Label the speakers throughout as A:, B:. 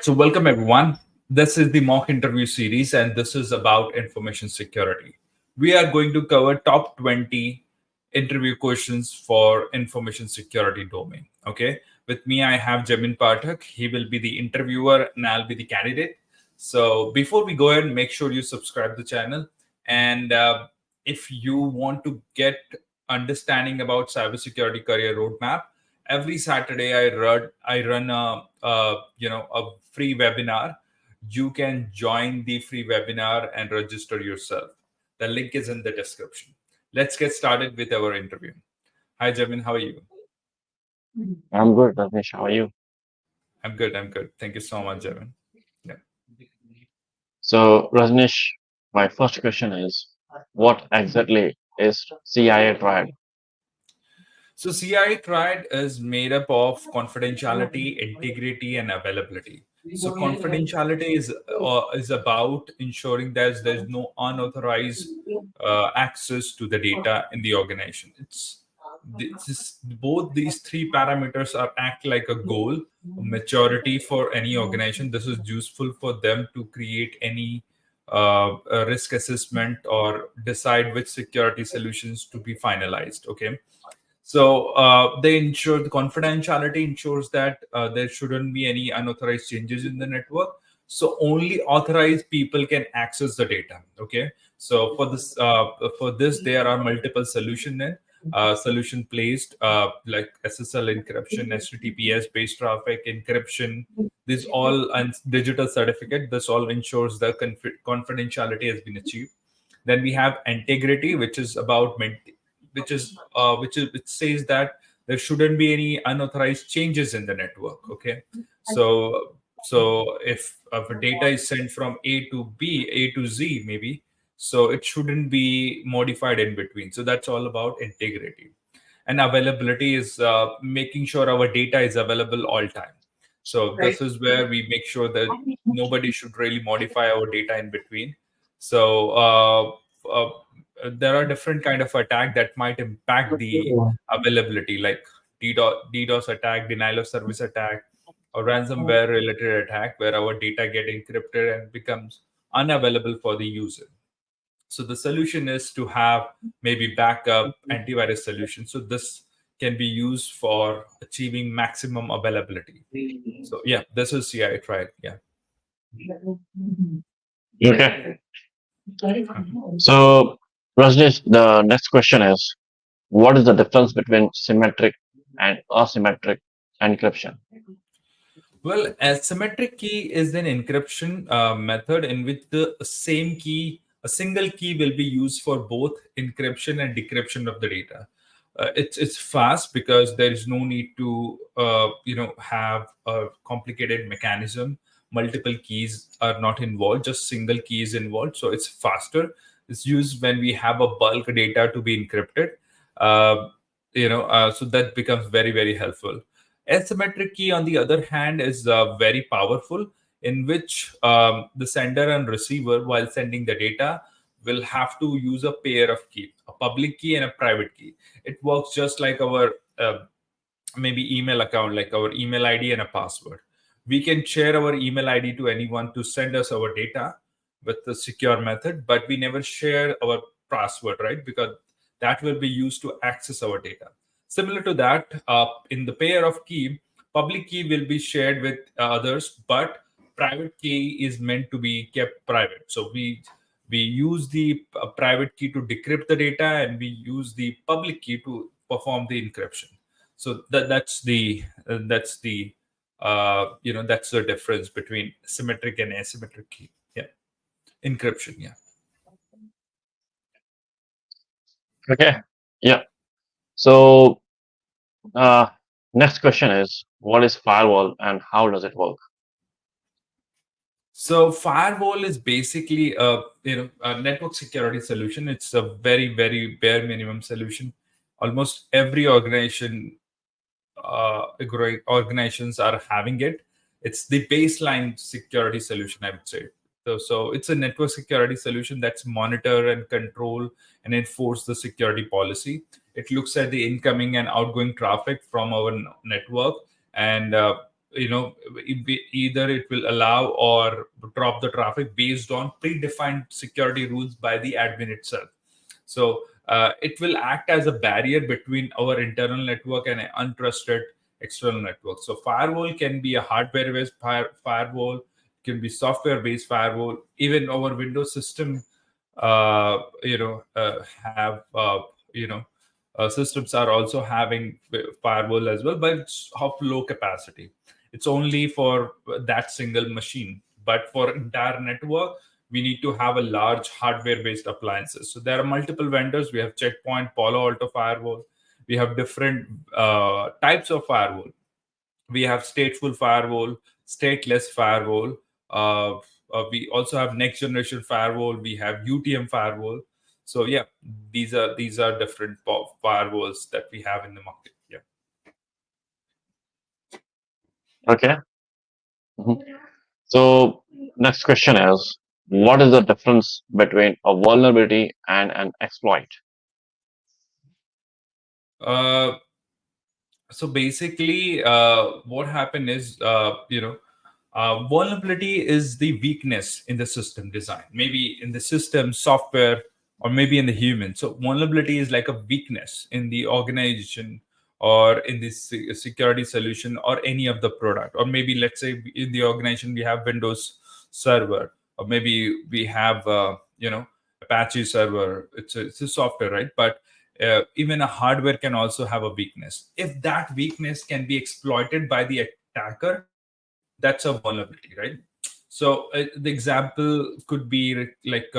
A: So, welcome everyone. This is the mock interview series, and this is about information security. We are going to cover top 20 interview questions for information security domain. Okay. With me, I have Jamin Pathak. He will be the interviewer, and I'll be the candidate. So, before we go ahead, make sure you subscribe the channel. And if you want to get understanding about cybersecurity career roadmap, every Saturday I run a free webinar. You can join the free webinar and register yourself. The link is in the description. Let's get started with our interview. Hi Jamin, how are you?
B: I'm good, Ramesh. How are you?
A: I'm good. I'm good. Thank you so much, Jamin. Yeah.
B: So, Rajneesh, my first question is, what exactly is CIA triad?
A: So CI triad is made up of confidentiality, integrity, and availability. So confidentiality is about ensuring that there's no unauthorized access to the data in the organization. Both these three parameters are act like a goal, a maturity for any organization. This is useful for them to create any risk assessment or decide which security solutions to be finalized. Okay, so they ensure the confidentiality ensures that there shouldn't be any unauthorized changes in the network. So only authorized people can access the data. Okay. So for this there are multiple solution placed like SSL encryption, HTTPS based traffic encryption. This all and digital certificate. This all ensures the confidentiality has been achieved. Then we have integrity, which says that there shouldn't be any unauthorized changes in the network. Okay, so if data is sent from A to B, A to Z, maybe, so it shouldn't be modified in between. So that's all about integrity. And availability is making sure our data is available all time. So this is where we make sure that nobody should really modify our data in between. So uh, there are different kind of attack that might impact the availability, like DDoS attack, denial of service attack, or ransomware related attack, where our data get encrypted and becomes unavailable for the user. So the solution is to have maybe backup antivirus solution. So this can be used for achieving maximum availability. So yeah, this is CI tried. Yeah.
B: Okay. So, Rajneesh, the next question is, what is the difference between symmetric and asymmetric encryption?
A: Well, asymmetric key is an encryption method in which the same key, a single key, will be used for both encryption and decryption of the data. It's fast because there is no need to have a complicated mechanism. Multiple keys are not involved; just single key is involved, so it's faster. It's used when we have a bulk data to be encrypted. Uh, so that becomes very helpful. Asymmetric key, on the other hand, is very powerful, in which the sender and receiver, while sending the data, will have to use a pair of key, a public key and a private key. It works just like our maybe email account, like our email ID and a password. We can share our email ID to anyone to send us our data with the secure method, but we never share our password, right? Because that will be used to access our data. Similar to that, in the pair of key, public key will be shared with others, but private key is meant to be kept private. So we use the private key to decrypt the data, and we use the public key to perform the encryption. So that's the difference between symmetric and asymmetric key. Yeah, encryption. Yeah.
B: Okay. Yeah. So, uh, next question is, what is firewall and how does it work?
A: So firewall is basically a network security solution. It's a very bare minimum solution. Almost every organizations are having it. It's the baseline security solution, I would say. So it's a network security solution that's monitor and control and enforce the security policy. It looks at the incoming and outgoing traffic from our network, and either it will allow or drop the traffic based on predefined security rules by the admin itself. So it will act as a barrier between our internal network and an untrusted external network. So firewall can be a hardware-based firewall, can be software-based firewall. Even our Windows system, have systems are also having firewall as well, but it's of low capacity. It's only for that single machine. But for entire network, we need to have a large hardware-based appliances. So there are multiple vendors. We have Checkpoint, Palo Alto firewall. We have different types of firewall. We have stateful firewall, stateless firewall. Uh, we also have next generation firewall. We have UTM firewall. So yeah, these are different firewalls that we have in the market. Yeah.
B: Okay. Mhm. So next question is, what is the difference between a vulnerability and an exploit?
A: Uh, so basically, what happened is, vulnerability is the weakness in the system design, maybe in the system software or maybe in the human. So vulnerability is like a weakness in the organization or in the security solution or any of the product. Or maybe let's say in the organization we have Windows server, or maybe we have Apache server. It's a software, right? But even a hardware can also have a weakness. If that weakness can be exploited by the attacker, that's a vulnerability, right? So the example could be like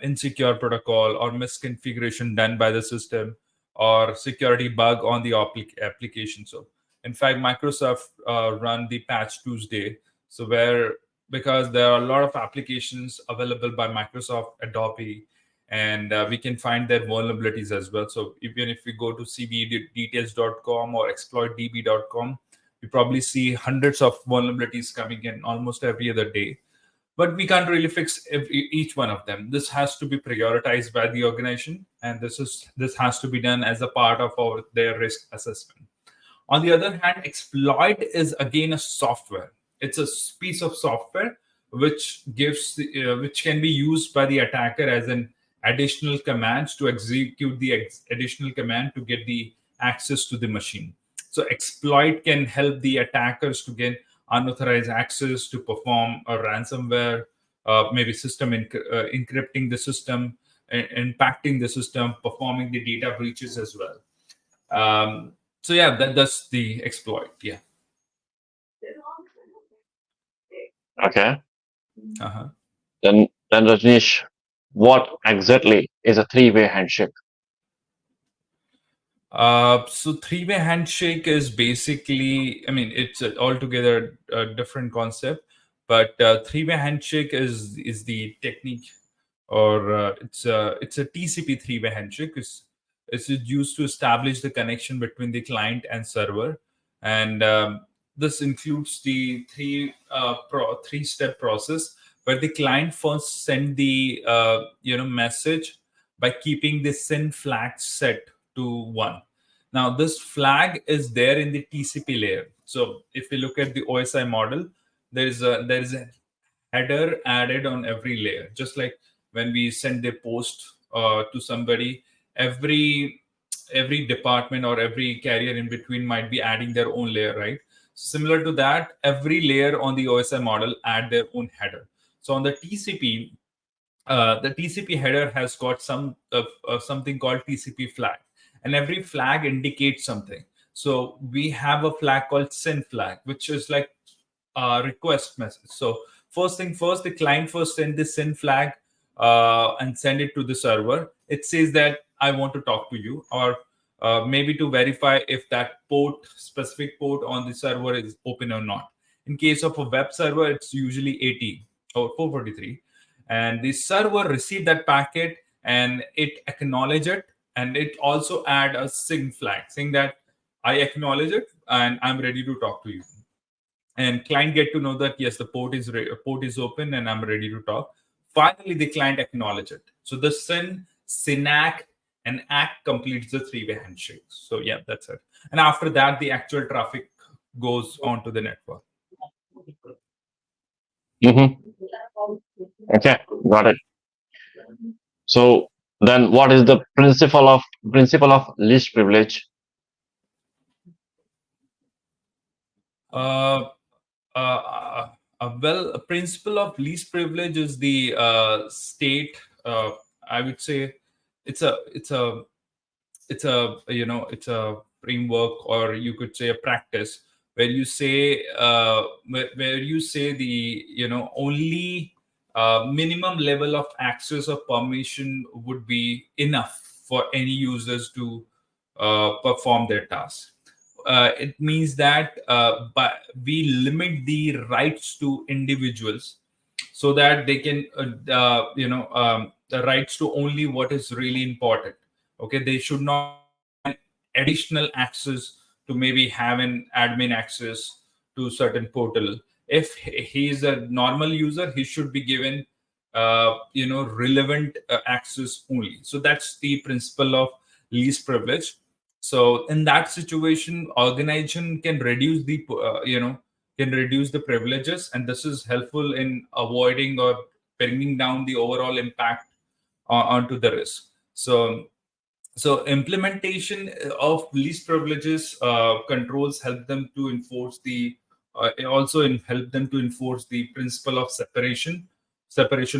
A: insecure protocol or misconfiguration done by the system or security bug on the application. So in fact, Microsoft run the Patch Tuesday, so where, because there are a lot of applications available by Microsoft, Adobe, and we can find their vulnerabilities as well. So even if we go to cvdetails.com or exploitdb.com, we probably see hundreds of vulnerabilities coming in almost every other day. But we can't really fix each one of them. This has to be prioritized by the organization, and this has to be done as a part of their risk assessment. On the other hand, exploit is again a software. It's a piece of software which can be used by the attacker as an additional commands to execute the additional command to get the access to the machine. So exploit can help the attackers to get unauthorized access to perform a ransomware, maybe system encrypting the system, impacting the system, performing the data breaches as well. So yeah, that's the exploit. Yeah.
B: Okay.
A: Uh-huh.
B: Then Rajneesh, what exactly is a three-way handshake?
A: So three-way handshake is basically, I mean, it's altogether a different concept, but three-way handshake is the technique, or it's a TCP three-way handshake. It's used to establish the connection between the client and server, and this includes the three-step process where the client first send the message by keeping the SYN flag set to 1. Now, this flag is there in the TCP layer. So, if we look at the OSI model, there is a header added on every layer. Just like when we send a post to somebody, every department or every carrier in between might be adding their own layer, right? Similar to that, every layer on the OSI model add their own header. So on the TCP header has got something called TCP flag, and every flag indicates something. So we have a flag called SYN flag, which is like a request message. So first thing first, the client first send the SYN flag and send it to the server. It says that I want to talk to you, or maybe to verify if that specific port on the server is open or not. In case of a web server, it's usually 80 or 443, and the server receive that packet and it acknowledge it, and it also add a SYN flag saying that I acknowledge it and I'm ready to talk to you. And client get to know that yes, the port is open and I'm ready to talk. Finally, the client acknowledge it. So the SYNAC and ACK completes the three-way handshake. So yeah, that's it. And after that, the actual traffic goes onto the network.
B: Mm-hmm. Okay, got it. So then, what is the principle of least privilege?
A: Uh, well, a principle of least privilege is the state. I would say it's a it's a framework, or you could say a practice, where you say where you say the only minimum level of access or permission would be enough for any users to perform their task. It means that but we limit the rights to individuals, so that they can the rights to only what is really important. Okay, they should not be given additional access to maybe have an admin access to certain portal. If he is a normal user, he should be given relevant access only. So that's the principle of least privilege. So in that situation, organization can reduce the can reduce the privileges, and this is helpful in avoiding or bringing down the overall impact onto the risk. So implementation of least privileges controls help them to enforce the help them to enforce the principle of separation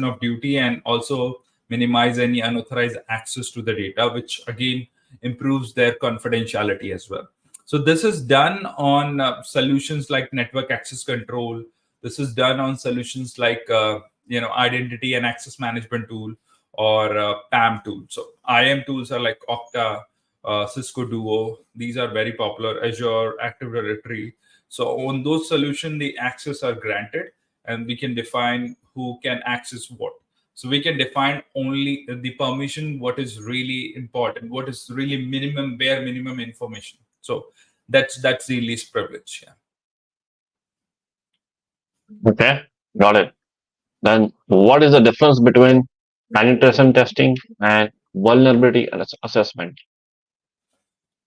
A: of duty, and also minimize any unauthorized access to the data, which again improves their confidentiality as well. So this is done on solutions like network access control. This is done on solutions like identity and access management tool, or PAM tools. So IAM tools are like Okta, Cisco Duo. These are very popular. Azure Active Directory. So on those solutions, the access are granted, and we can define who can access what. So we can define only the permission, what is really important, what is really minimum, bare minimum information. So that's the least privilege. Yeah.
B: Okay, got it. Then, what is the difference between penetration testing and vulnerability assessment?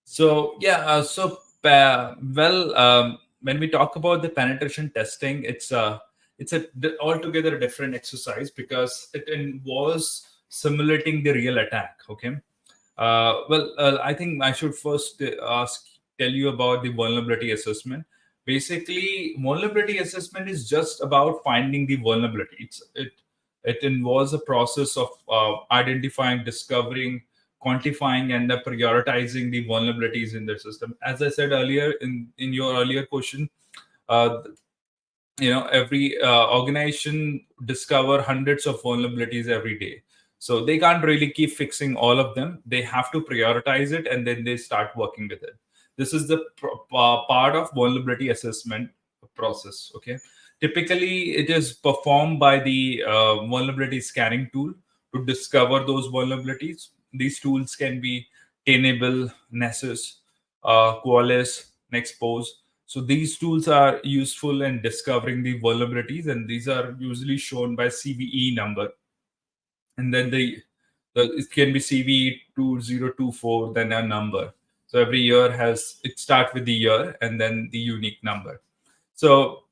A: So yeah, well, when we talk about the penetration testing, it's a altogether different exercise, because it involves simulating the real attack. Okay, I think I should first tell you about the vulnerability assessment. Basically, vulnerability assessment is just about finding the vulnerability. It involves a process of identifying, discovering, quantifying, and prioritizing the vulnerabilities in the system. As I said earlier in your earlier question, uh, every organization discover hundreds of vulnerabilities every day, so they can't really keep fixing all of them. They have to prioritize it, and then they start working with it. This is the part of vulnerability assessment process. Okay, typically it is performed by the vulnerability scanning tool to discover those vulnerabilities. These tools can be Tenable, Nessus, Qualys, Nexpose. So these tools are useful in discovering the vulnerabilities, and these are usually shown by CVE number. And then it can be CVE 2024, then a number. So every year has it start with the year and then the unique number. So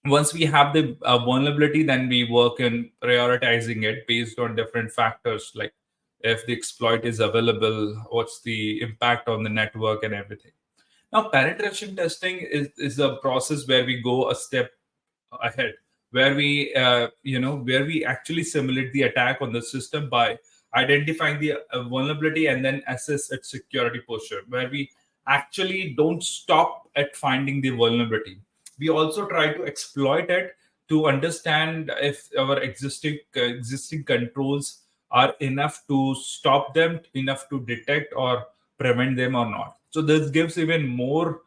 A: once we have the vulnerability, then we work in prioritizing it based on different factors, like if the exploit is available, what's the impact on the network, and everything. Now, penetration testing is a process where we go a step ahead, where where we actually simulate the attack on the system by identifying the vulnerability and then assess its security posture, where we actually don't stop at finding the vulnerability. We also try to exploit it to understand if our existing controls are enough to stop them, enough to detect or prevent them or not. So this gives even more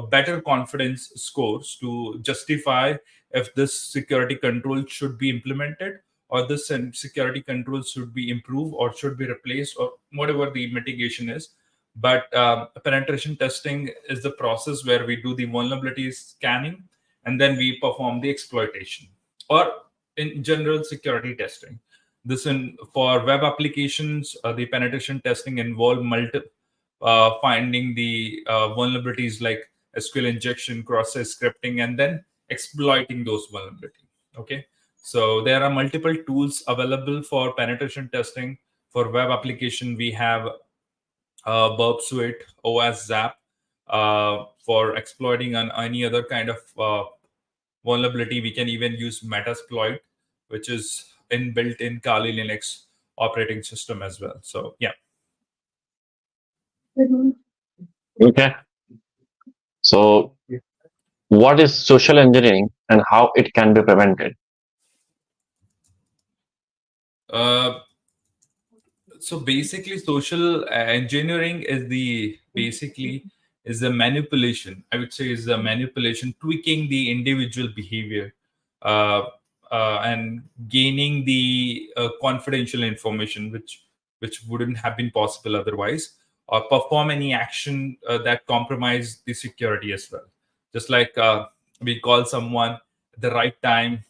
A: better confidence scores to justify if this security control should be implemented, or this security control should be improved or should be replaced, or whatever the mitigation is. But penetration testing is the process where we do the vulnerability scanning, and then we perform the exploitation, or in general security testing. This in for web applications, the penetration testing involve finding the vulnerabilities like SQL injection, cross-site scripting, and then exploiting those vulnerability. Okay, so there are multiple tools available for penetration testing. For web application, we have Burp Suite, OS Zap, for exploiting on any other kind of vulnerability. We can even use Metasploit, which is inbuilt in Kali Linux operating system as well. So yeah.
B: Okay. So, what is social engineering and how it can be prevented?
A: Uh, so basically, social engineering is the manipulation. I would say is the manipulation, tweaking the individual behavior, uh, and gaining the confidential information, which wouldn't have been possible otherwise, or perform any action that compromise the security as well. Just like we call someone at the right time,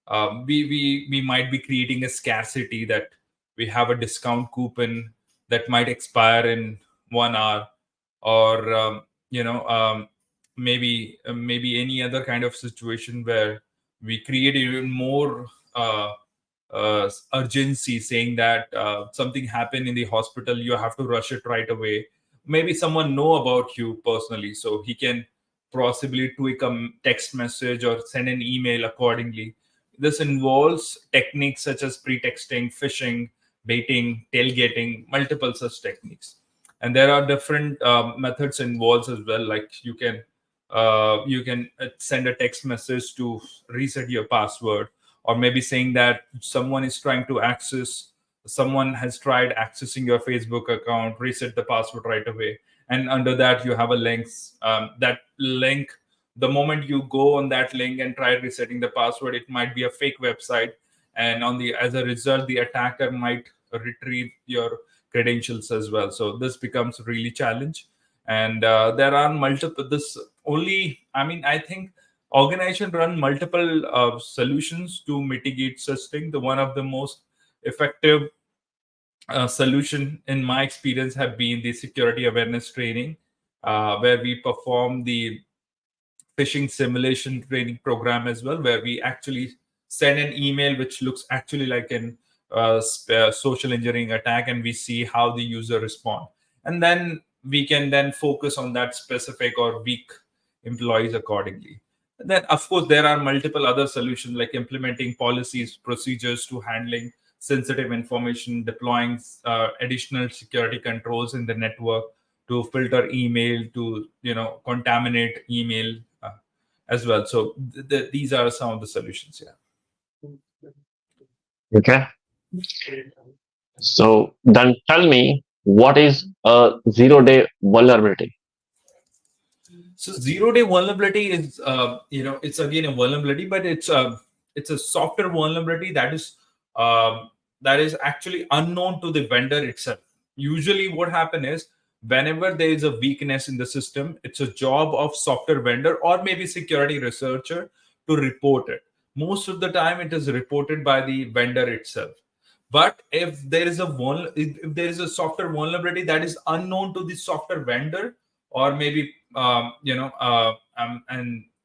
A: we might be creating a scarcity that we have a discount coupon that might expire in 1 hour, or maybe any other kind of situation where we create even more urgency, saying that something happened in the hospital, you have to rush it right away. Maybe someone know about you personally, so he can possibly tweak a text message or send an email accordingly. This involves techniques such as pretexting, phishing, baiting, tailgating, multiple such techniques. And there are different methods involved as well. Like you can send a text message to reset your password, or maybe saying that someone has tried accessing your Facebook account, reset the password right away. And under that, you have a link. That link, the moment you go on that link and try resetting the password, it might be a fake website, and as a result, the attacker might retrieve your credentials as well. So this becomes really challenge. And there are multiple. This only, I mean, I think organization run multiple solutions to mitigate such thing. The one of the most effective solution in my experience have been the security awareness training, where we perform the phishing simulation training program as well, where we actually send an email which looks actually like an social engineering attack, and we see how the user respond, and then we can then focus on that specific or weak employees accordingly. And then, of course, there are multiple other solutions like implementing policies, procedures to handling sensitive information, deploying additional security controls in the network to filter email, to contaminate email as well. So these are some of the solutions. Yeah.
B: Okay. So, then tell me, what is a 0-day vulnerability?
A: So 0-day vulnerability is, it's again a vulnerability, but it's a software vulnerability that is actually unknown to the vendor itself. Usually, what happens is whenever there is a weakness in the system, it's a job of software vendor or maybe security researcher to report it. Most of the time, it is reported by the vendor itself. But if there is a software vulnerability that is unknown to the software vendor, or maybe and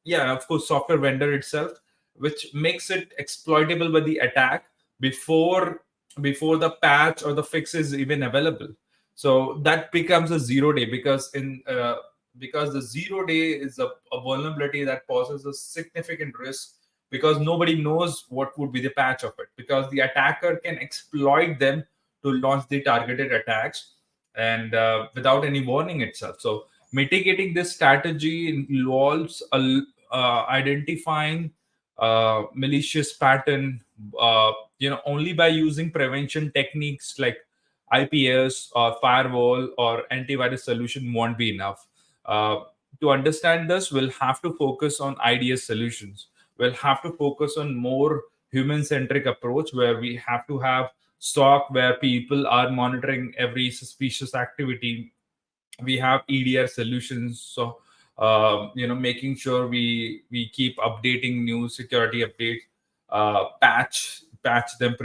A: yeah, of course, software vendor itself, which makes it exploitable by the attack before the patch or the fix is even available. So that becomes a 0-day, because the 0-day is a vulnerability that poses a significant risk, because nobody knows what would be the patch of it, because the attacker can exploit them to launch the targeted attacks, and without any warning itself. So mitigating this strategy involves identifying malicious pattern, only by using prevention techniques like IPS or firewall or antivirus solution won't be enough. To understand this, we'll have to focus on IDS solutions. We'll have to focus on more human-centric approach, where we have to have SOC where people are monitoring every suspicious activity. We have EDR solutions, so making sure we keep updating new security updates, patch them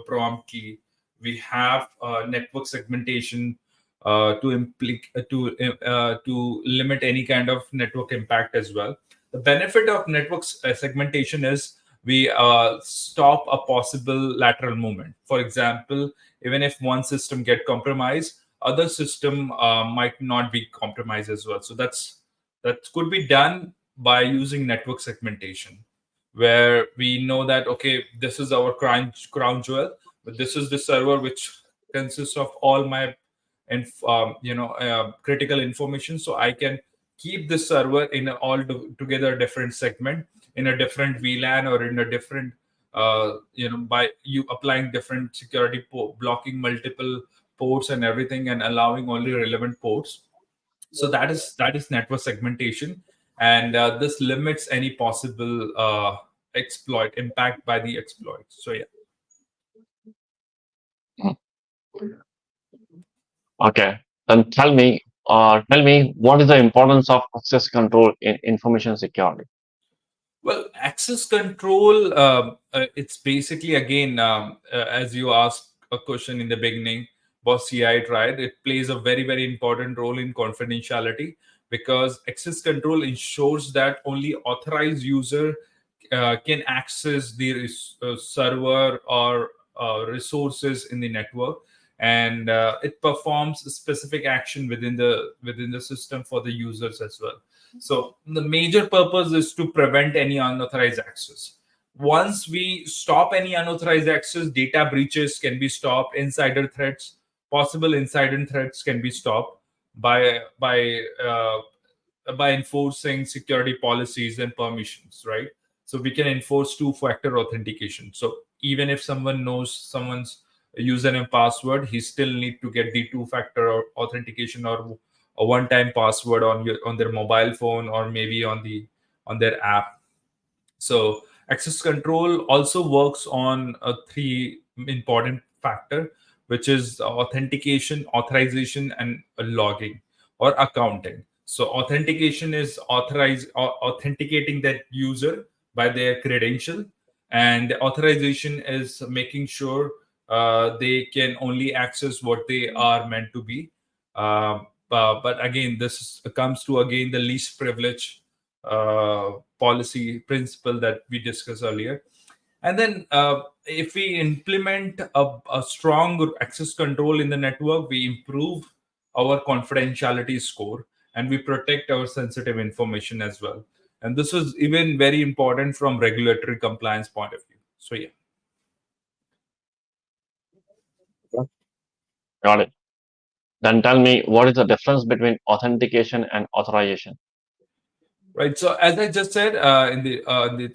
A: promptly. We have network segmentation, to limit any kind of network impact as well. The benefit of network segmentation is we stop a possible lateral movement. For example, even if one system get compromised, other system might not be compromised as well. So that could be done by using network segmentation, where we know that okay, this is our crown jewel, but this is the server which consists of all my and critical information. So I can keep this server in together different segment in a different VLAN or in a different by you applying different security blocking multiple ports and everything and allowing only relevant ports. So that is network segmentation, and this limits any possible exploit impact by the exploit. So yeah.
B: Mhm. Okay. Then tell me what is the importance of access control in information security?
A: Well, access control, it's basically, again, as you asked a question in the beginning, about CI triad, it plays a very, very important role in confidentiality, because access control ensures that only authorized user can access the server or resources in the network, and it performs a specific action within the system for the users as well. So the major purpose is to prevent any unauthorized access. Once we stop any unauthorized access, data breaches can be stopped, insider threats, possible insider threats can be stopped by enforcing security policies and permissions, right? So we can enforce two-factor authentication. So even if someone knows someone's username and password, he still need to get the two-factor authentication or a one-time password on their mobile phone or maybe on their app. So access control also works on a three important factor, which is authentication, authorization, and logging or accounting. So authentication is authenticating that user by their credential, and authorization is making sure they can only access what they are meant to be. But again, this comes to again the least privilege policy principle that we discussed earlier. And then if we implement a strong access control in the network, we improve our confidentiality score and we protect our sensitive information as well. And this is even very important from regulatory compliance point of view. So yeah.
B: Got it. Then tell me what is the difference between authentication and authorization?
A: Right. So as I just said the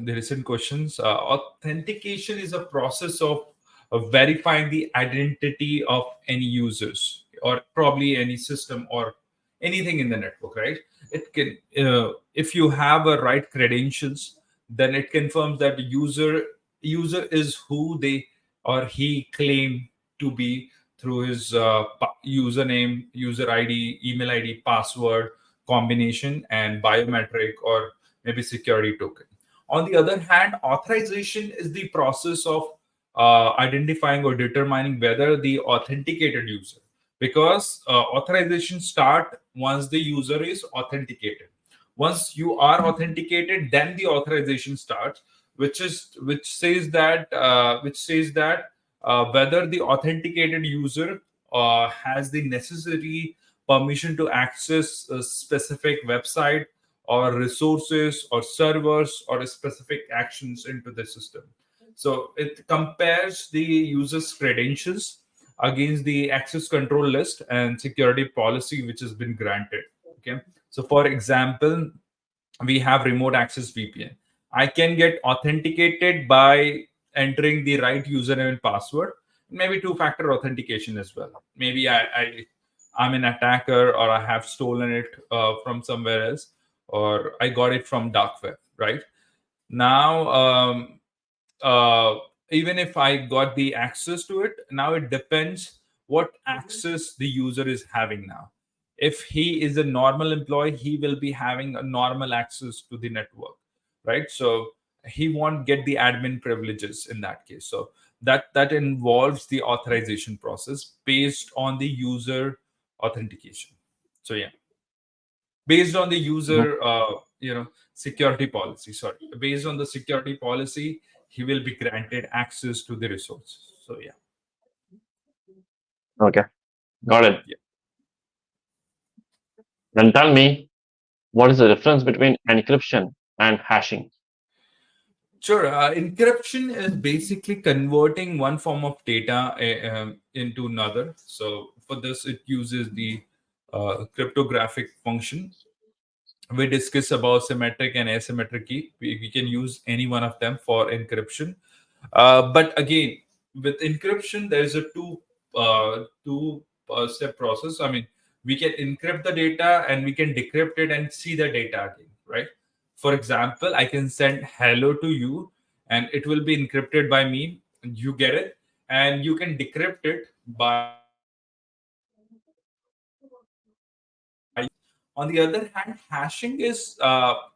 A: recent questions, authentication is a process of verifying the identity of any users or probably any system or anything in the network. Right. It can if you have a right credentials, then it confirms that the user is who they or he claim to be through his username, user ID, email ID, password combination, and biometric or maybe security token. On the other hand, authorization is the process of identifying or determining whether the authenticated user, because authorization start once the user is authenticated. Once you are authenticated, then the authorization starts, which says that whether the authenticated user has the necessary permission to access a specific website or resources or servers or specific actions into the system. So it compares the user's credentials against the access control list and security policy which has been granted. Okay. So for example, we have remote access VPN. I can get authenticated by entering the right username and password, maybe two-factor authentication as well. Maybe I'm an attacker or I have stolen it from somewhere else, or I got it from dark web, right? Now, uh, even if I got the access to it, now it depends what access the user is having now. If he is a normal employee, he will be having a normal access to the network, right? So he won't get the admin privileges in that case. So that involves the authorization process based on the user authentication. So yeah, based on the
B: Mhm.
A: user security policy. Sorry, based on the security policy, he will be granted access to the resources. So yeah.
B: Okay, got it.
A: Yeah.
B: Then tell me, what is the difference between encryption and hashing?
A: Sure. Encryption is basically converting one form of data into another. So for this, it uses the cryptographic function. We discuss about symmetric and asymmetric key. We can use any one of them for encryption. But again, with encryption, there is a two step process. I mean, we can encrypt the data and we can decrypt it and see the data again, right? For example, I can send hello to you and it will be encrypted by me. You get it, and you can decrypt it by On the other hand, hashing is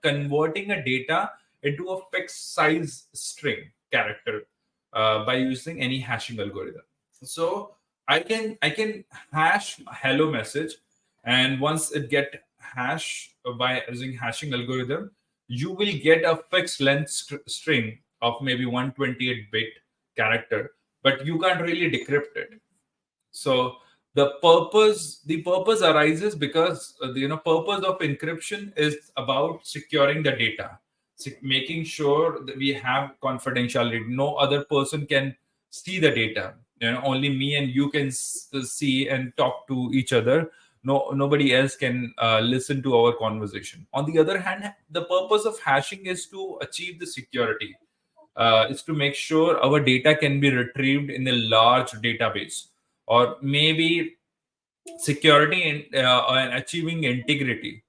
A: converting a data into a fixed size string character by using any hashing algorithm. So I can hash hello message, and once it get hash by using hashing algorithm, you will get a fixed length string of maybe 128-bit character, but you can't really decrypt it. So the purpose arises because the purpose of encryption is about securing the data, making sure that we have confidentiality. No other person can see the data. Only me and you can see and talk to each other. No, nobody else can listen to our conversation. On the other hand, the purpose of hashing is to achieve the security. Is to make sure our data can be retrieved in a large database, or maybe security and achieving integrity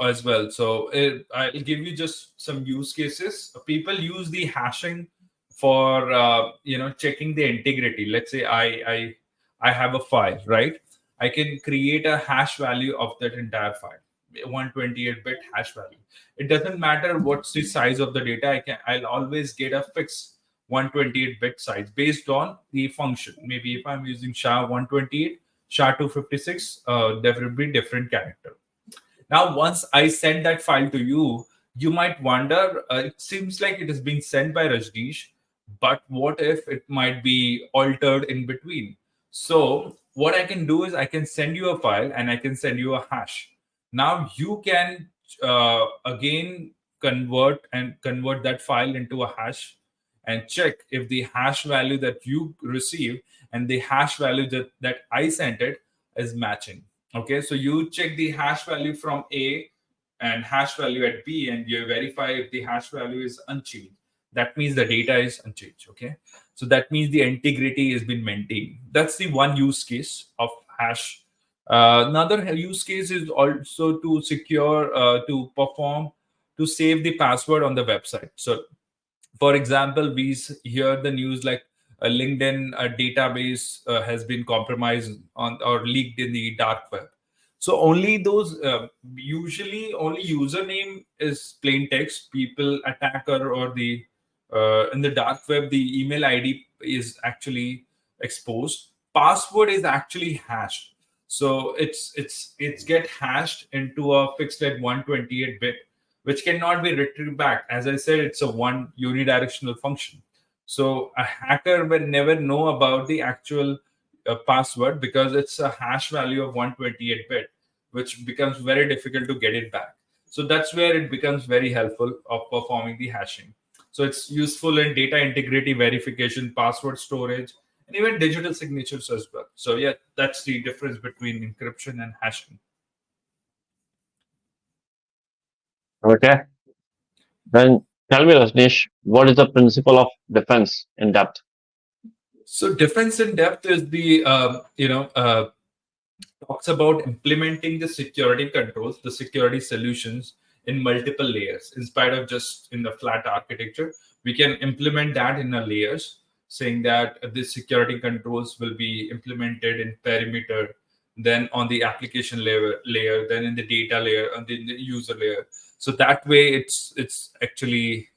A: as well. So I'll give you just some use cases. People use the hashing for checking the integrity. Let's say I have a file, right? I can create a hash value of that entire file, 128-bit hash value. It doesn't matter what's the size of the data. I'll always get a fixed 128-bit size based on the function. Maybe if I'm using SHA-128, SHA-256, there will be different character. Now, once I send that file to you, you might wonder, it seems like it is being sent by Rajneesh, but what if it might be altered in between? So, what I can do is I can send you a file and I can send you a hash. Now, you can again convert that file into a hash and check if the hash value that you receive and the hash value that I sent it is matching. Okay, so you check the hash value from A and hash value at B, and you verify if the hash value is unchanged. That means the data is unchanged. Okay, so that means the integrity has been maintained. That's the one use case of hash. Another use case is also to secure, to save the password on the website. So for example, we hear the news like a LinkedIn database has been compromised on or leaked in the dark web. So only those, usually only username is plain text. People, attacker, or the in the dark web, the email ID is actually exposed. Password is actually hashed. So it's get hashed into a fixed at 128-bit, which cannot be retrieved back. As I said, it's a one unidirectional function. So a hacker will never know about the actual password because it's a hash value of 128-bit, which becomes very difficult to get it back. So that's where it becomes very helpful of performing the hashing. So it's useful in data integrity verification, password storage, and even digital signatures as well. So yeah, that's the difference between encryption and hashing.
B: Okay. Then tell me, Rajneesh, what is the principle of defense in depth?
A: So difference in depth is the talks about implementing the security controls, the security solutions in multiple layers. In spite of just in the flat architecture, we can implement that in a layers, saying that the security controls will be implemented in perimeter, then on the application layer, then in the data layer, and then the user layer. So that way, it's actually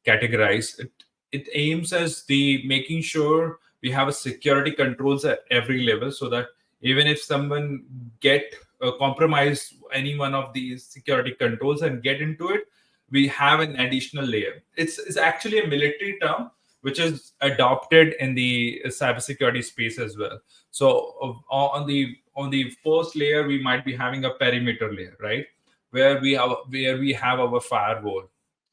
A: categorized. it aims as the making sure we have a security controls at every level, so that even if someone get compromise any one of these security controls and get into it, we have an additional layer. It's actually a military term which is adopted in the cybersecurity space as well. So on the first layer, we might be having a perimeter layer, right, where we have our firewall,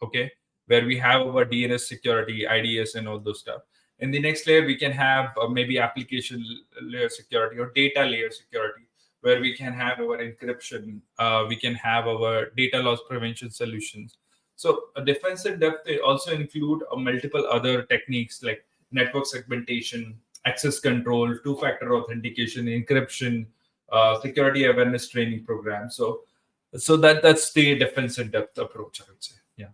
A: okay, where we have our DNS security, IDS, and all those stuff. In the next layer, we can have maybe application layer security or data layer security, where we can have our encryption, we can have our data loss prevention solutions. So a defense in depth, they also include multiple other techniques like network segmentation, access control, two-factor authentication, encryption, security awareness training program. So that's the defense in depth approach, I would say. Yeah.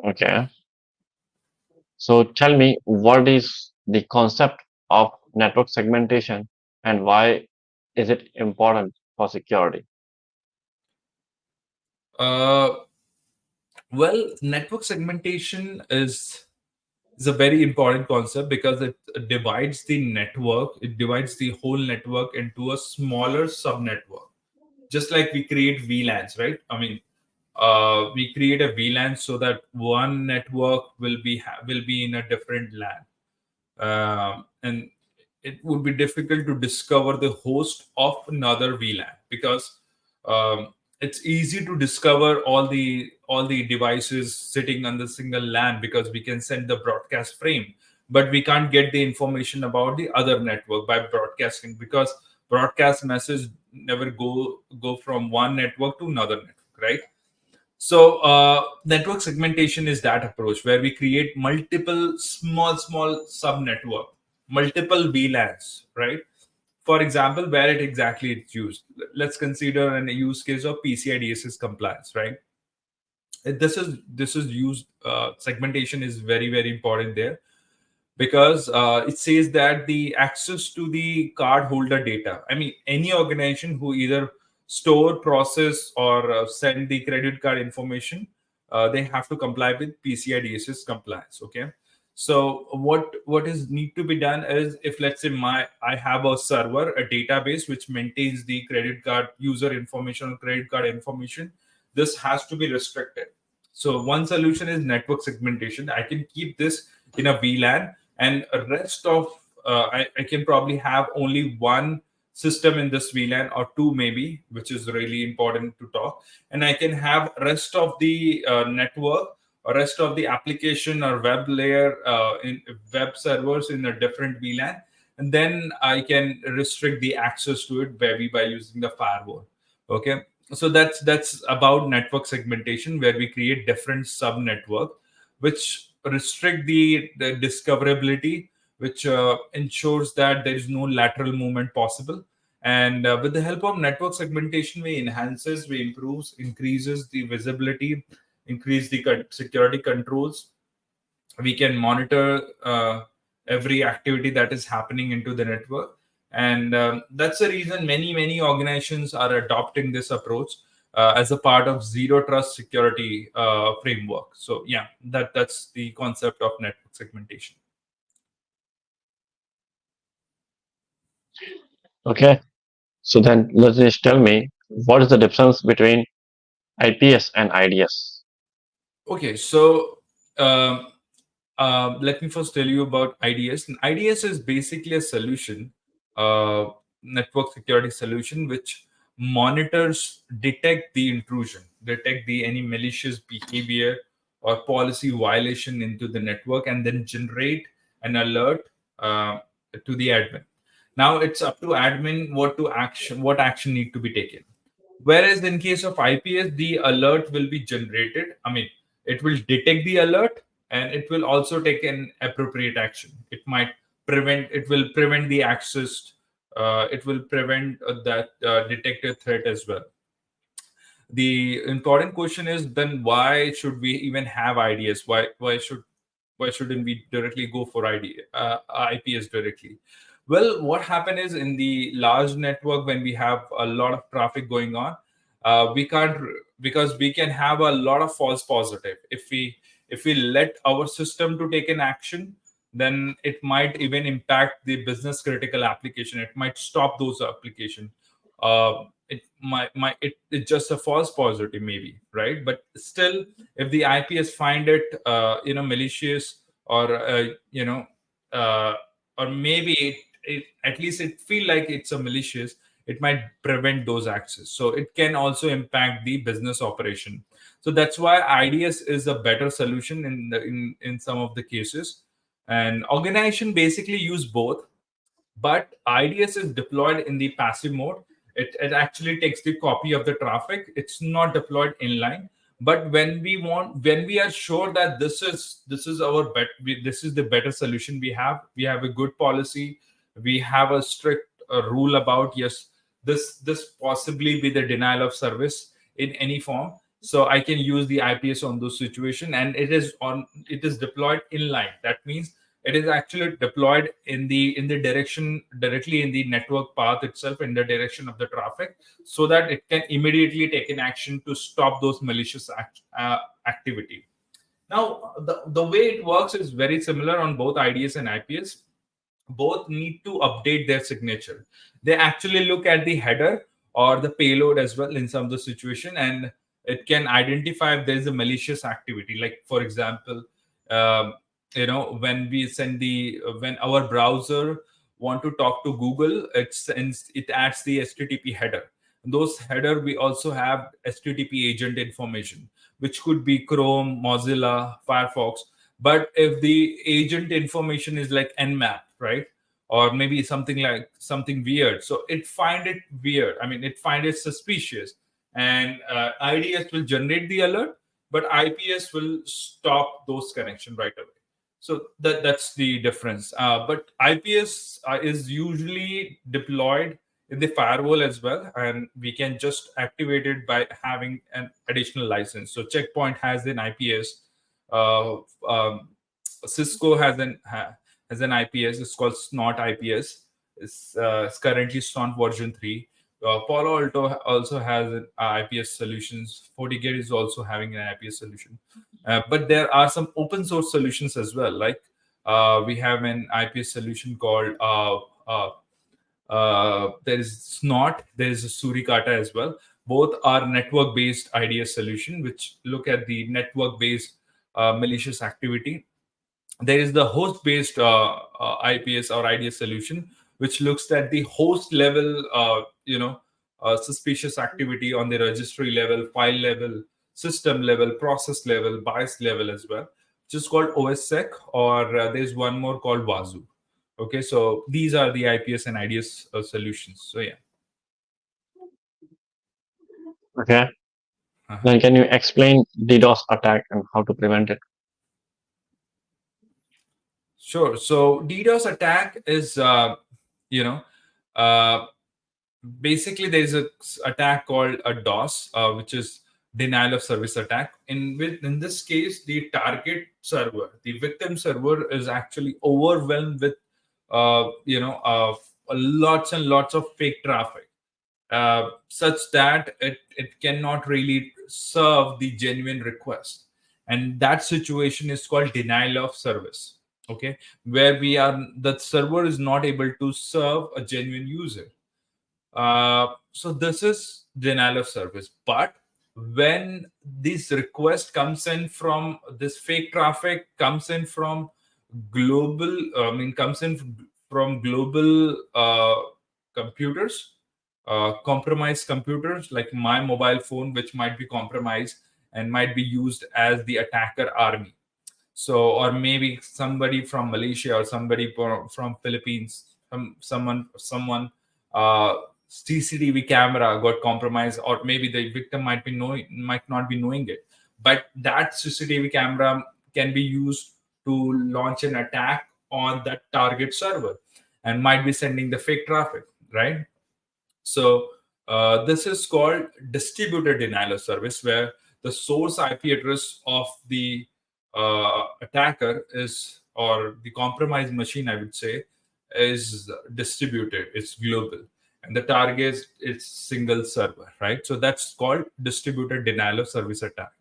B: Okay. So tell me, what is the concept of network segmentation and why is it important for security?
A: Uh, well, network segmentation is a very important concept because it divides the network. It divides the whole network into a smaller sub network. Just like we create VLANs, right? I mean, we create a VLAN so that one network will be in a different LAN, and it would be difficult to discover the host of another VLAN because it's easy to discover all the devices sitting on the single LAN because we can send the broadcast frame, but we can't get the information about the other network by broadcasting because broadcast message never go from one network to another network, right? So network segmentation is that approach where we create multiple small sub network, multiple VLANs, right? For example, where it exactly it's used. Let's consider an use case of PCI DSS compliance, right? This is used. Segmentation is very important there because it says that the access to the card holder data. I mean, any organization who either store, process, or send the credit card information, they have to comply with PCI DSS compliance. Okay. So what is need to be done is, if let's say I have a server, a database which maintains the credit card user information or credit card information, this has to be restricted. So one solution is network segmentation. I can keep this in a VLAN, and a rest of I can probably have only one system in this VLAN or two maybe, which is really important to talk. And I can have rest of the network or rest of the application or web layer in web servers in a different VLAN, and then I can restrict the access to it maybe by using the firewall. Okay, so that's about network segmentation, where we create different sub network which restrict the discoverability, which ensures that there is no lateral movement possible. And with the help of network segmentation, we improves, increases the visibility, increase the security controls. We can monitor every activity that is happening into the network, and that's the reason many organizations are adopting this approach as a part of zero trust security framework. So yeah, that's the concept of network segmentation.
B: Okay. So then let's just tell me, what is the difference between IPS and IDS?
A: Okay, so um, let me first tell you about IDS. And IDS is basically a solution, uh, network security solution, which monitors, detect the intrusion, detect the any malicious behavior or policy violation into the network, and then generate an alert to the admin. Now it's up to admin what action need to be taken. Whereas in case of IPS, the alert will be generated. I mean, it will detect the alert and it will also take an appropriate action. It will prevent the access, it will prevent that detected threat as well. The important question is then, why should we even have IDS? Why shouldn't we directly go for IPS directly? Well, what happened is, in the large network, when we have a lot of traffic going on, we can't, because we can have a lot of false positive. if we let our system to take an action, then it might even impact the business critical application. It might stop those application. It's just a false positive maybe, right? But still, if the IPS find it malicious, or uh, or maybe at least it feel like it's a malicious, it might prevent those access, so it can also impact the business operation. So that's why IDS is a better solution in some of the cases. And organization basically use both, but IDS is deployed in the passive mode. It actually takes the copy of the traffic. It's not deployed inline. But when we are sure that this is our this is the better solution we have a good policy, we have a strict rule about, yes, this possibly be the denial of service in any form. So I can use the IPS on those situation, and it is deployed inline. That means it is actually deployed in the direction directly in the network path itself, in the direction of the traffic, so that it can immediately take an action to stop those malicious activity. Now the way it works is very similar on both IDS and IPS. Both need to update their signature. They actually look at the header or the payload as well in some of the situation, and it can identify if there is a malicious activity. Like for example, um, when we send when our browser want to talk to Google, it adds the HTTP header. Those header, we also have HTTP agent information, which could be Chrome, Mozilla, Firefox. But if the agent information is like Nmap, right, or maybe something weird, so it find it weird, I mean it find it suspicious, and IDS will generate the alert, but IPS will stop those connection right away. So that's the difference. But IPS is usually deployed in the firewall as well, and we can just activate it by having an additional license. So Checkpoint has an IPS. uh, um, Cisco has an IPS. It's called Snort IPS. It's currently Snort version 3. Palo Alto also has an IPS solutions. FortiGate is also having an IPS solution. But there are some open source solutions as well. Like we have an IPS solution called there is Snort, there is Suricata as well. Both are network-based IDS solution, which look at the network-based malicious activity. There is the host-based IPS or IDS solution, which looks at the host level, suspicious activity on the registry level, file level, system level, process level, BIOS level as well, which is called OSSEC, or there's one more called Wazoo. Okay, so these are the IPS and IDS solutions. So yeah.
B: Okay.
A: Uh-huh.
B: Then can you explain DDoS attack and how to prevent it?
A: Sure. So DDoS attack is, you know, uh, basically there is a attack called a DOS, which is denial of service attack. In this case, the target server, the victim server, is actually overwhelmed with, lots and lots of fake traffic, such that it cannot really serve the genuine request. And that situation is called denial of service. Okay, where the server is not able to serve a genuine user. So this is denial of service. But when this request comes in from this fake traffic, comes in from global, comes in from global computers, compromised computers, like my mobile phone, which might be compromised and might be used as the attacker army. So, or maybe somebody from Malaysia, or somebody from Philippines, someone CCTV camera got compromised, or maybe the victim might not be knowing it, but that CCTV camera can be used to launch an attack on that target server, and might be sending the fake traffic, right? So this is called distributed denial of service, where the source IP address of the attacker is, or the compromised machine, I would say, is distributed. It's global, and the target is single server, right? So that's called distributed denial of service attack.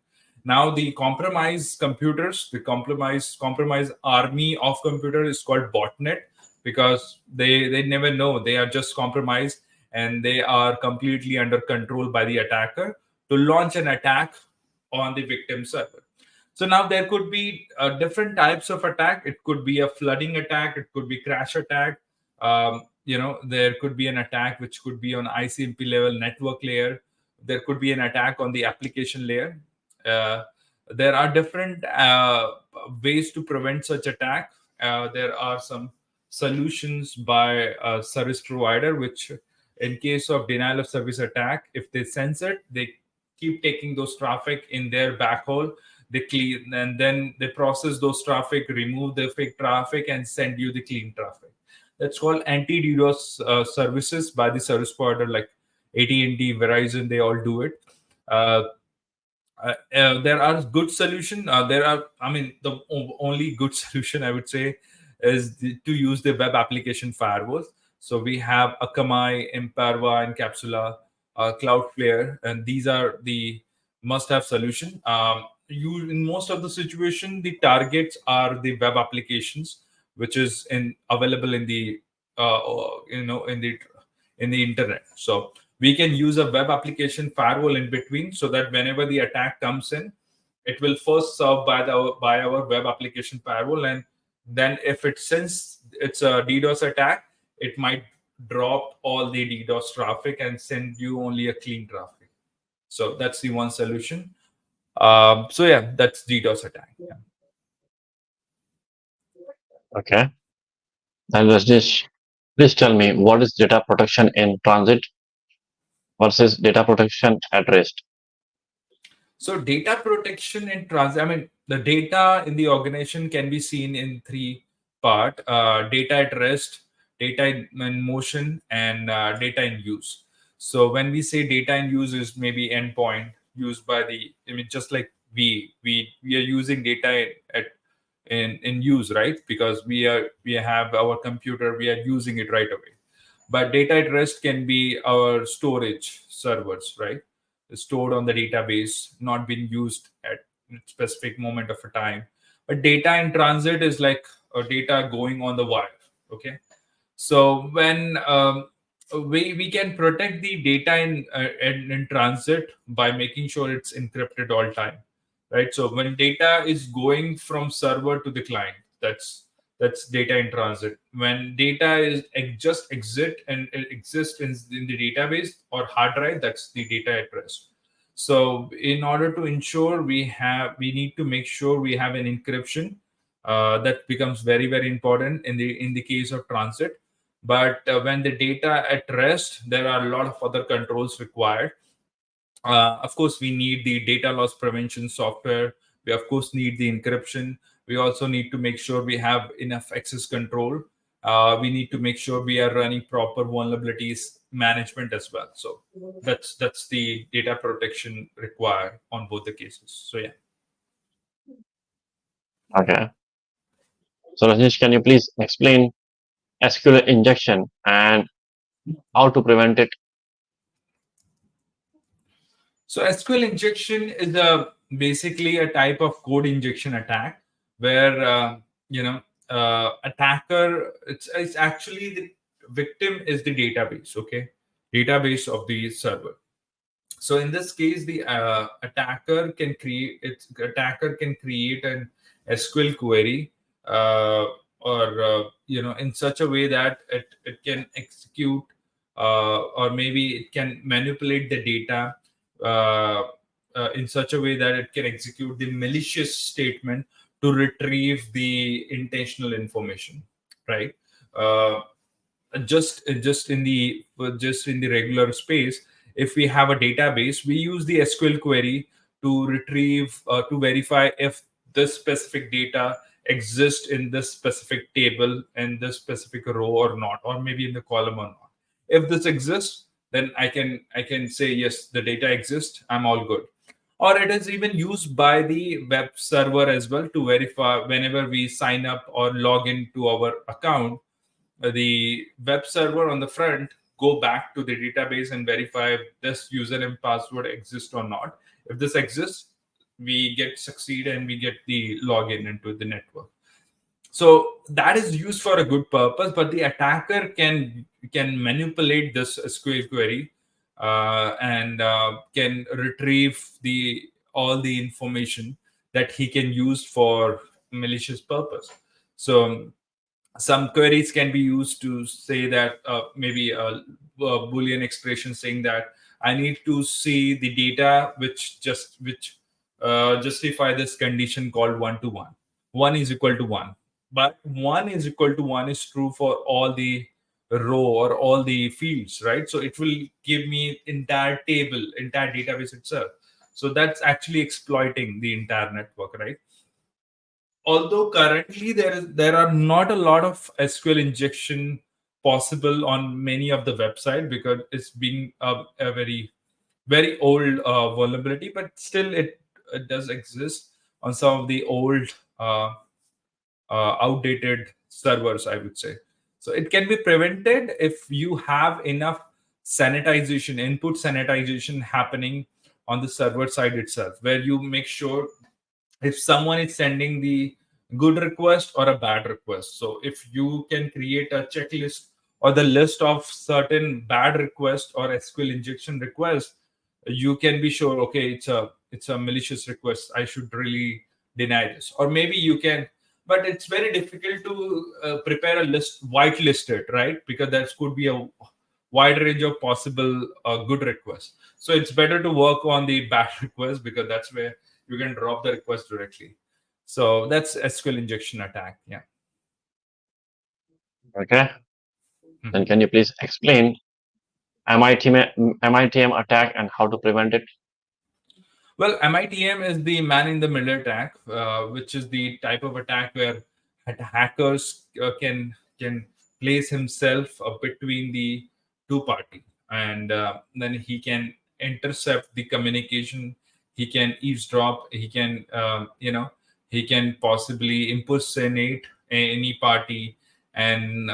A: Now the compromised computers, the compromised army of computers is called botnet, because they never know, they are just compromised, and they are completely under control by the attacker to launch an attack on the victim server. So now there could be different types of attack. It could be a flooding attack. It could be crash attack. There could be an attack which could be on ICMP level, network layer. There could be an attack on the application layer. Uh, there are different ways to prevent such attack. There are some solutions by a service provider, which, in case of denial of service attack, if they sense it, they keep taking those traffic in their backhaul. They clean, and then they process those traffic, remove the fake traffic, and send you the clean traffic. That's called anti-DDoS services by the service provider like AT&T, Verizon. They all do it. There are good solution. The only good solution I would say is to use the web application firewalls. So we have Akamai, Imperva, and Capsula, Cloudflare, and these are the must-have solution. In most of the situation, the targets are the web applications, which is available in the in the internet. So we can use a web application firewall in between, so that whenever the attack comes in, it will first serve by our web application firewall, and then if it since it's a DDoS attack, it might drop all the DDoS traffic and send you only a clean traffic. So that's the one solution. So yeah, that's DDoS attack. Yeah.
B: Okay. And Rajneesh, please tell me what is data protection in transit versus data protection at rest?
A: So data protection in transit, the data in the organization can be seen in three part: data at rest, data in motion, and data in use. So when we say data in use, is maybe endpoint used by just like we are using data in use, right? Because we have our computer, we are using it right away. But data at rest can be our storage servers, right? Stored on the database, not being used at a specific moment of a time. But data in transit is like data going on the wire. Okay, so when we can protect the data in transit by making sure it's encrypted all time, right? So when data is going from server to the client, that's data in transit. When data is just exit and it exists in the database or hard drive, that's the data at rest. So in order to ensure we need to make sure we have an encryption. That becomes very very important in the case of transit. But when the data at rest, there are a lot of other controls required. Of course, we need the data loss prevention software. We of course need the encryption. We also need to make sure we have enough access control. We need to make sure we are running proper vulnerabilities management as well. So that's the data protection required on both the cases. So yeah.
B: Okay. So Rajneesh, can you please explain SQL injection and how to prevent it?
A: So SQL injection is basically a type of code injection attack where attacker, it's actually the victim is the database, okay, database of the server. So in this case, the attacker can create an SQL query, or in such a way that it can execute, or maybe it can manipulate the data uh, in such a way that it can execute the malicious statement to retrieve the intentional information, right? uh, just in the regular space, if we have a database, we use the SQL query to retrieve, to verify if this specific data exists in this specific table and this specific row or not, or maybe in the column or not. If this exists, then I can say yes, the data exists, I'm all good. Or it is even used by the web server as well to verify whenever we sign up or log into our account. The web server on the front go back to the database and verify if this username password exists or not. If this exists, we get succeed and we get the login into the network. So that is used for a good purpose, but the attacker can manipulate this SQL query and can retrieve the all the information that he can use for malicious purpose. So some queries can be used to say that maybe a boolean expression saying that I need to see the data which justify this condition called 1 to 1. 1 is equal to 1, but 1 is equal to 1 is true for all the row or all the fields, right? So it will give me entire table, entire database itself. So that's actually exploiting the entire network, right? Although currently there are not a lot of SQL injection possible on many of the website because it's being a very old vulnerability, but still it does exist on some of the old uh, outdated servers, I would say. So it can be prevented if you have enough sanitization, input sanitization happening on the server side itself, where you make sure if someone is sending the good request or a bad request. So if you can create a checklist or the list of certain bad requests or SQL injection requests, you can be sure, okay, it's a malicious request, I should really deny this. Or maybe you can, but it's very difficult to prepare a list, whitelist it, right? Because there could be a wide range of possible good requests. So it's better to work on the bad request because that's where you can drop the request directly. So that's SQL injection attack. Yeah.
B: Okay. Then
A: Mhm.
B: can you please explain MITM attack and how to prevent it?
A: Well, MITM is the man in the middle attack, which is the type of attack where hackers can place himself between the two party, and then he can intercept the communication. He can eavesdrop. He can he can possibly impersonate any party and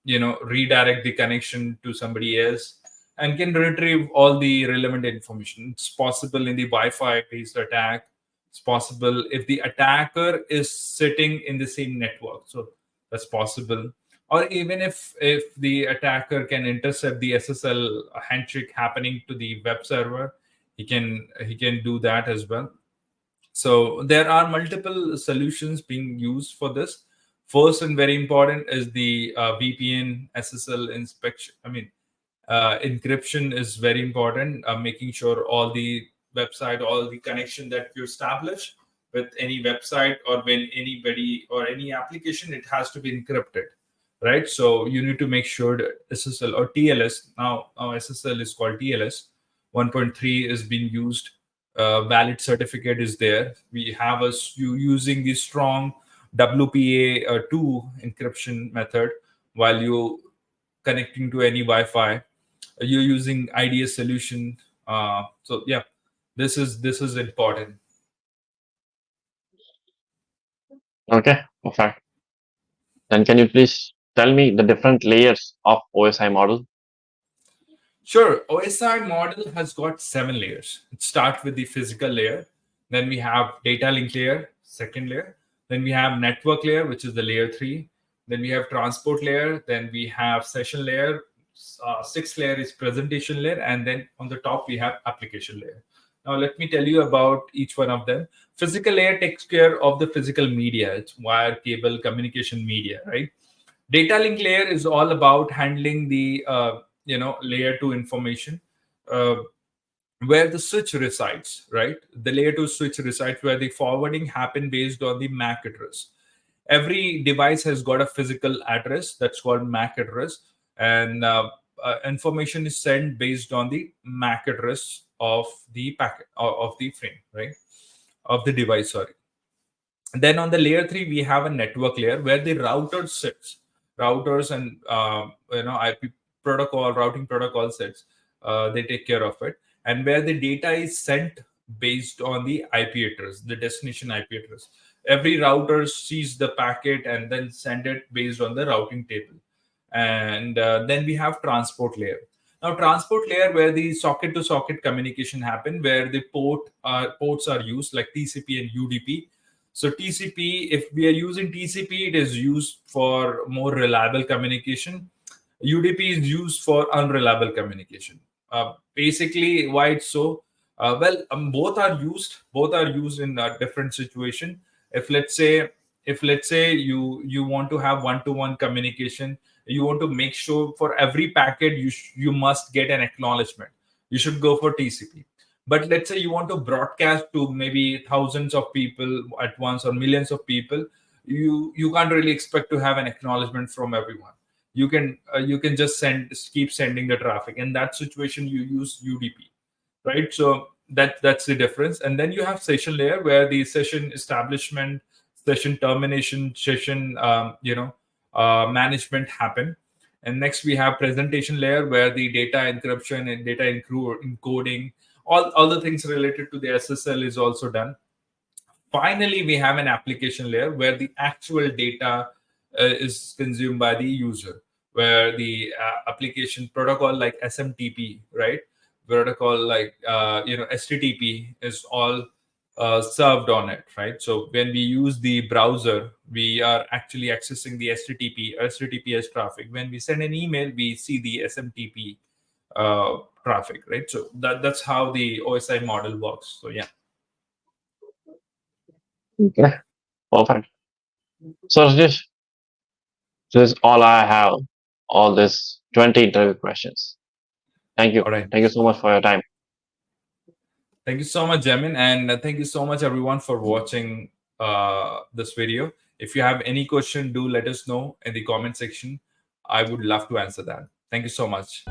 A: redirect the connection to somebody else and can retrieve all the relevant information. It's possible in the Wi-Fi based attack. It's possible if the attacker is sitting in the same network. So that's possible. Or even if the attacker can intercept the SSL handshake happening to the web server, he can do that as well. So there are multiple solutions being used for this. First and very important is the VPN SSL inspection. I mean, encryption is very important. Making sure all the website, all the connection that you establish with any website or when anybody or any application, it has to be encrypted, right? So you need to make sure that SSL or TLS. Now SSL is called TLS. 1.3 is being used. Valid certificate is there. We have you using the strong WPA2 encryption method while you connecting to any Wi-Fi. You're using IDS solution. So yeah, this is important.
B: Okay, perfect. Then can you please tell me the different layers of OSI model?
A: Sure, OSI model has got 7 layers. It starts with the physical layer. Then we have data link layer, second layer. Then we have network layer, which is the layer 3. Then we have transport layer. Then we have session layer. Sixth layer is presentation layer. And then on the top, we have application layer. Now, let me tell you about each one of them. Physical layer takes care of the physical media. It's wire, cable, communication media, right? Data link layer is all about handling the layer 2 information, uh, where the switch resides, right? The layer 2 switch resides where the forwarding happen based on the MAC address. Every device has got a physical address that's called MAC address, and information is sent based on the MAC address of the packet of the frame, right? Of the device, sorry. Then on the layer 3 we have a network layer where the router sits. Routers and IP protocol, routing protocol sits. They take care of it, and where the data is sent based on the IP address, the destination IP address. Every router sees the packet and then send it based on the routing table. And then we have transport layer. Now, transport layer, where the socket to socket communication happen, where the ports are used like TCP and UDP. So TCP, if we are using TCP, it is used for more reliable communication. UDP is used for unreliable communication. Basically, why it's so? Both are used. Both are used in a different situation. If let's say, you want to have one-to-one communication, you want to make sure for every packet you must get an acknowledgement. You should go for TCP. But let's say you want to broadcast to maybe thousands of people at once or millions of people, you can't really expect to have an acknowledgement from everyone. You can just keep sending the traffic. In that situation, you use UDP, right? So that's the difference. And then you have session layer, where the session establishment, session termination, session management happen. And next we have presentation layer, where the data encryption and data encoding, all the things related to the SSL is also done. Finally, we have an application layer, where the actual data is consumed by the user, where the application protocol like SMTP, right? Protocol like STTP is all served on it, right? So when we use the browser, we are actually accessing the HTTPS traffic. When we send an email, we see the SMTP traffic, right? So that's how the OSI model works. So yeah.
B: Okay, perfect. So Rajesh, this is all I have. All this 20 interview questions. Thank you.
A: All right.
B: Thank you so much for your time.
A: Thank you so much, Jamin, and thank you so much, everyone, for watching this video. If you have any question, do let us know in the comment section. I would love to answer that. Thank you so much.